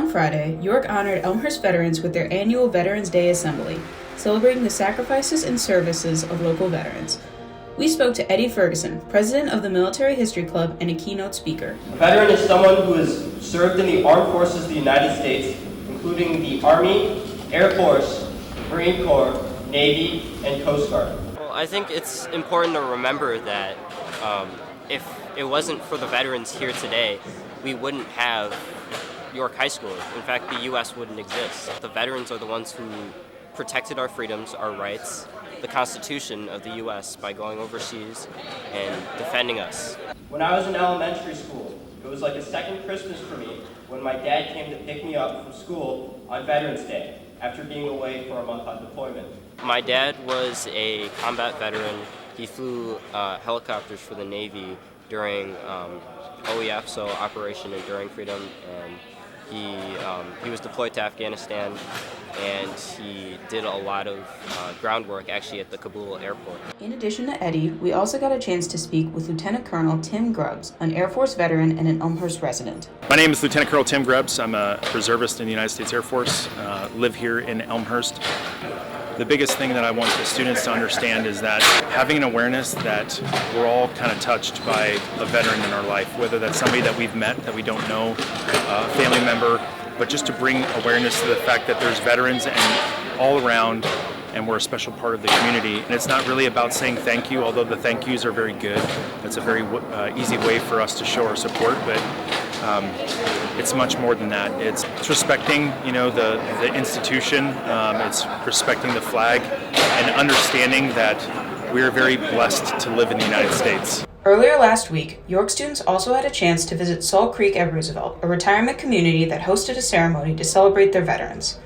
On Friday, York honored Elmhurst veterans with their annual Veterans Day Assembly, celebrating the sacrifices and services of local veterans. We spoke to Eddie Ferguson, president of the Military History Club and a keynote speaker. A veteran is someone who has served in the armed forces of the United States, including the Army, Air Force, Marine Corps, Navy, and Coast Guard. Well, I think it's important to remember that if it wasn't for the veterans here today, we wouldn't have York High School. In fact, the U.S. wouldn't exist. The veterans are the ones who protected our freedoms, our rights, the Constitution of the U.S. by going overseas and defending us. When I was in elementary school, it was like a second Christmas for me when my dad came to pick me up from school on Veterans Day after being away for a month on deployment. My dad was a combat veteran. He flew helicopters for the Navy during OEF, so Operation Enduring Freedom, and he was deployed to Afghanistan, and he did a lot of groundwork actually at the Kabul airport. In addition to Eddie, we also got a chance to speak with Lieutenant Colonel Tim Grubbs, an Air Force veteran and an Elmhurst resident. My name is Lieutenant Colonel Tim Grubbs. I'm a reservist in the United States Air Force, live here in Elmhurst. The biggest thing that I want the students to understand is that having an awareness that we're all kind of touched by a veteran in our life, whether that's somebody that we've met that we don't know, a family member, but just to bring awareness to the fact that there's veterans and all around, and we're a special part of the community. And it's not really about saying thank you, although the thank yous are very good. That's a very easy way for us to show our support, but it's much more than that. It's respecting, the institution. It's respecting the flag and understanding that we are very blessed to live in the United States. Earlier last week, York students also had a chance to visit Salt Creek at Roosevelt, a retirement community that hosted a ceremony to celebrate their veterans.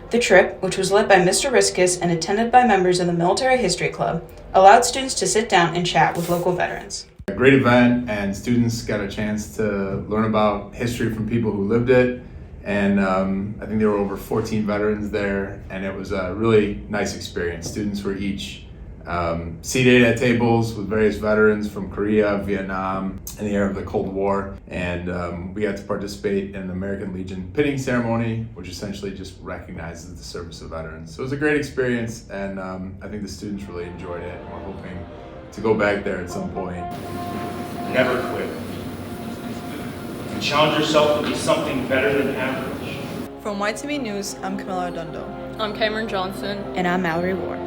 The trip, which was led by Mr. Riskus and attended by members of the Military History Club, allowed students to sit down and chat with local veterans. A great event, and students got a chance to learn about history from people who lived it. And I think there were over 14 veterans there, and it was a really nice experience. Students were each seated at tables with various veterans from Korea, Vietnam, in the era of the Cold War. And we got to participate in the American Legion pinning ceremony, which essentially just recognizes the service of veterans. So it was a great experience, and I think the students really enjoyed it. We're hoping to go back there at some point. Never quit. And challenge yourself to be something better than average. From YTV News, I'm Camila. I'm Cameron Johnson. And I'm Mallory Ward.